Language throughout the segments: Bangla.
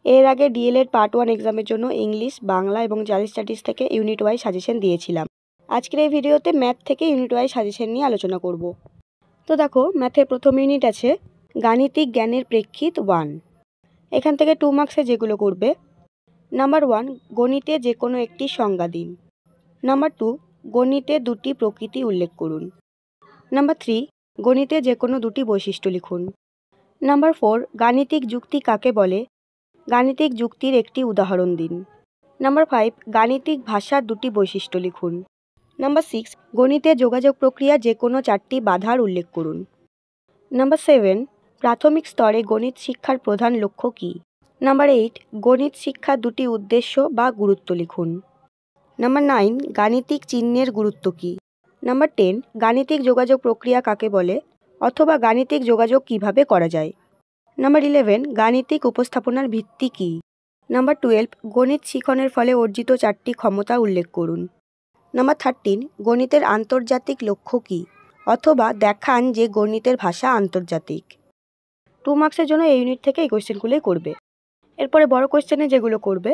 এর আগে ডিএলএড পার্ট 1 এক্সামের জন্য ইংলিশ, বাংলা এবং জার্নাল স্টাডিজ থেকে ইউনিট ওয়াইজ সাজেশন দিয়েছিলাম। আজকের এই ভিডিওতে ম্যাথ থেকে ইউনিট ওয়াইজ সাজেশন নিয়ে আলোচনা করব। তো দেখো, ম্যাথের প্রথম ইউনিট আছে গাণিতিক জ্ঞানের প্রেক্ষিত 1। এখান থেকে 2 মার্কসে যেগুলো করবে, নাম্বার 1 গণিতে যে কোনো একটি সংজ্ঞা দিন। নাম্বার 2 গণিতে দুটি প্রকৃতি উল্লেখ করুন। নাম্বার 3 গণিতে যে কোনো দুটি বৈশিষ্ট্য লিখুন। নাম্বার 4 গাণিতিক যুক্তি কাকে বলে, গাণিতিক যুক্তির একটি উদাহরণ দিন। নাম্বার 5 গাণিতিক ভাষার দুটি বৈশিষ্ট্য লিখুন। নাম্বার 6 গণিতে যোগাযোগ প্রক্রিয়া যে কোনো 4টি বাধার উল্লেখ করুন। নাম্বার 7 প্রাথমিক স্তরে গণিত শিক্ষার প্রধান লক্ষ্য কী। নাম্বার 8 গণিত শিক্ষার দুটি উদ্দেশ্য বা গুরুত্ব লিখুন। নাম্বার 9 গাণিতিক চিহ্নের গুরুত্ব কী। নাম্বার 10 গাণিতিক যোগাযোগ প্রক্রিয়া কাকে বলে অথবা গাণিতিক যোগাযোগ কিভাবে করা যায়। নাম্বার 11 গাণিতিক উপস্থাপনার ভিত্তি কী। নাম্বার 12 গণিত শিখনের ফলে অর্জিত 4টি ক্ষমতা উল্লেখ করুন। নাম্বার 13 গণিতের আন্তর্জাতিক লক্ষ্য কী অথবা দেখান যে গণিতের ভাষা আন্তর্জাতিক। 2 মার্কসের জন্য এই ইউনিট থেকে এই কোয়েশ্চেনগুলোই করবে। এরপরে বড় কোয়েশ্চেনে যেগুলো করবে,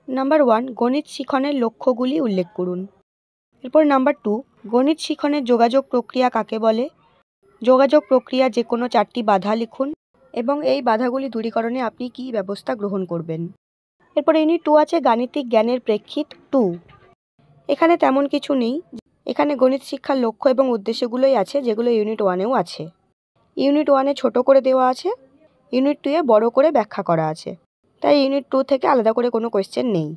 নাম্বার 1 গণিত শিখনের লক্ষ্যগুলি উল্লেখ করুন। এরপর নাম্বার 2 গণিত শিখনের যোগাযোগ প্রক্রিয়া কাকে বলে, যোগাযোগ প্রক্রিয়া যে কোনো 4টি বাধা লিখুন এবং এই বাধাগুলি দূরীকরণে আপনি কী ব্যবস্থা গ্রহণ করবেন। এরপর ইউনিট 2 আছে গাণিতিক জ্ঞানের প্রেক্ষিত 2। এখানে তেমন কিছু নেই, এখানে গণিত শিক্ষার লক্ষ্য এবং উদ্দেশ্যগুলোই আছে যেগুলো ইউনিট 1-এও আছে। ইউনিট 1-এ ছোট করে দেওয়া আছে, ইউনিট 2-এ বড় করে ব্যাখ্যা করা আছে, তাই ইউনিট 2 থেকে আলাদা করে কোনো কোয়েশ্চেন নেই।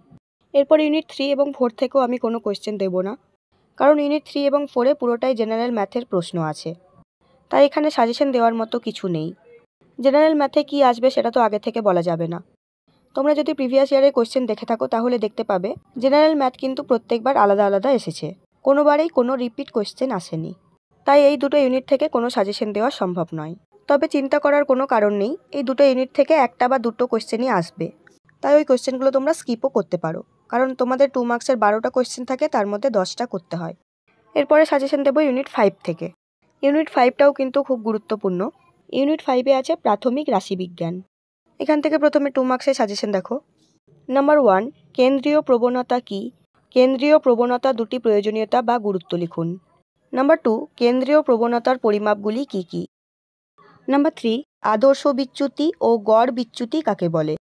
এরপর ইউনিট 3 এবং 4 থেকেও আমি কোনো কোয়েশ্চেন দেব না, কারণ ইউনিট 3 এবং 4-এ পুরোটাই জেনারেল ম্যাথের প্রশ্ন আছে, তাই এখানে সাজেশন দেওয়ার মতো কিছু নেই। জেনারেল ম্যাথে কী আসবে সেটা তো আগে থেকে বলা যাবে না। তোমরা যদি প্রিভিয়াস ইয়ারের কোয়েশ্চেন দেখে থাকো তাহলে দেখতে পাবে জেনারেল ম্যাথ কিন্তু প্রত্যেকবার আলাদা আলাদা এসেছে, কোনোবারেই কোনো রিপিট কোয়েশ্চেন আসেনি, তাই এই দুটো ইউনিট থেকে কোনো সাজেশন দেওয়া সম্ভব নয়। তবে চিন্তা করার কোনো কারণ নেই, এই দুটো ইউনিট থেকে একটা বা দুটো কোয়েশ্চেনই আসবে, তাই ওই কোয়েশ্চেনগুলো তোমরা স্কিপও করতে পারো, কারণ তোমাদের 2 মার্কসের 12টা কোয়েশ্চেন থাকে, তার মধ্যে 10টা করতে হয়। এরপরে সাজেশন দেবো ইউনিট 5 থেকে। ইউনিট 5টাও কিন্তু খুব গুরুত্বপূর্ণ। ইউনিট 5-এ আছে প্রাথমিক রাশিবিজ্ঞান। এখান থেকে প্রথমে 2 মার্কসের সাজেশন দেখো। নাম্বার 1 কেন্দ্রীয় প্রবণতা কী, কেন্দ্রীয় প্রবণতা দুটি প্রয়োজনীয়তা বা গুরুত্ব লিখুন। নাম্বার 2 কেন্দ্রীয় প্রবণতার পরিমাপগুলি কী কী। নাম্বার 3 আদর্শ বিচ্যুতি ও গড় বিচ্যুতি কাকে বলে।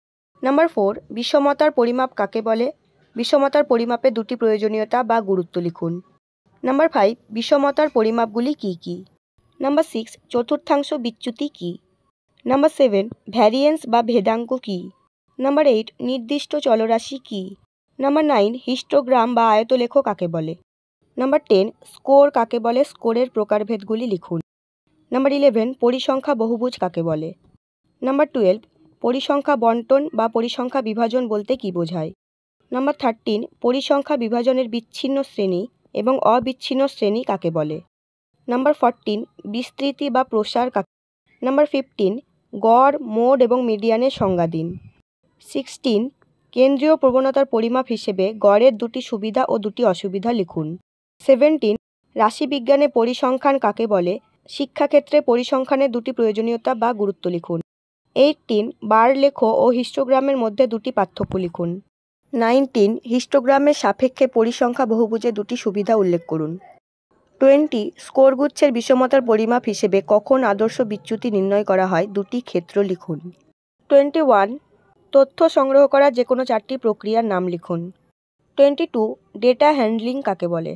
নাম্বার 4 বিষমতার পরিমাপ কাকে বলে, বিষমতার পরিমাপে দুটি প্রয়োজনীয়তা বা গুরুত্ব লিখুন। নাম্বার 5 বিষমতার পরিমাপগুলি কী কী। নাম্বার 6 চতুর্থাংশ বিচ্যুতি কী। নাম্বার 7 ভ্যারিয়েন্স বা ভেদাঙ্ক কী। নাম্বার 8 নির্দিষ্ট চলরাশি কী। নাম্বার 9 হিস্টোগ্রাম বা আয়তলেখ কাকে বলে। নাম্বার 10 স্কোর কাকে বলে, স্কোরের প্রকারভেদগুলি লিখুন। নাম্বার 11 পরিসংখ্যা বহুভুজ কাকে বলে। নাম্বার 12 পরিসংখ্যা বণ্টন বা পরিসংখ্যা বিভাজন বলতে কী বোঝায়। নাম্বার 13 পরিসংখ্যা বিভাজনের বিচ্ছিন্ন শ্রেণী এবং অবিচ্ছিন্ন শ্রেণী কাকে বলে। নাম্বার 14 বিস্তৃতি বা প্রসার কাকে। নাম্বার 15 গড়, মোড এবং মিডিয়ানের সংজ্ঞা দিন। 16 কেন্দ্রীয় প্রবণতার পরিমাপ হিসেবে গড়ের দুটি সুবিধা ও দুটি অসুবিধা লিখুন। 17 রাশিবিজ্ঞানে পরিসংখ্যান কাকে বলে, শিক্ষাক্ষেত্রে পরিসংখ্যানের দুটি প্রয়োজনীয়তা বা গুরুত্ব লিখুন। 18 বারলেখ ও হিস্টোগ্রামের মধ্যে দুটি পার্থক্য লিখুন। 19 হিস্টোগ্রামের সাপেক্ষে পরিসংখ্যা বহুভুজের দুটি সুবিধা উল্লেখ করুন। 20 স্কোরগুচ্ছের বিষমতার পরিমাপ হিসেবে কখন আদর্শ বিচ্যুতি নির্ণয় করা হয়, দুটি ক্ষেত্র লিখুন। 21 তথ্য সংগ্রহ করার যে কোনো 4টি প্রক্রিয়ার নাম লিখুন। 22 ডেটা হ্যান্ডলিং কাকে বলে।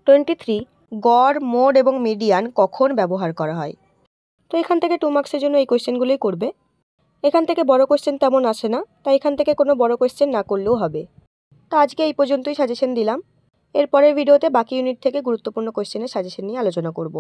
23 গড়, মোড এবং মিডিয়ান কখন ব্যবহার করা হয়। তো এখান থেকে 2 মার্কসের জন্য এই কোয়েশ্চেনগুলোই করবে। এখান থেকে বড় কোয়েশ্চেন তেমন আসে না, তাই এখান থেকে কোনো বড় কোয়েশ্চেন না করলেও হবে। তো আজকে এই পর্যন্তই সাজেশন দিলাম। এরপরের ভিডিওতে বাকি ইউনিট থেকে গুরুত্বপূর্ণ কোয়েশ্চেনের সাজেশন নিয়ে আলোচনা করব।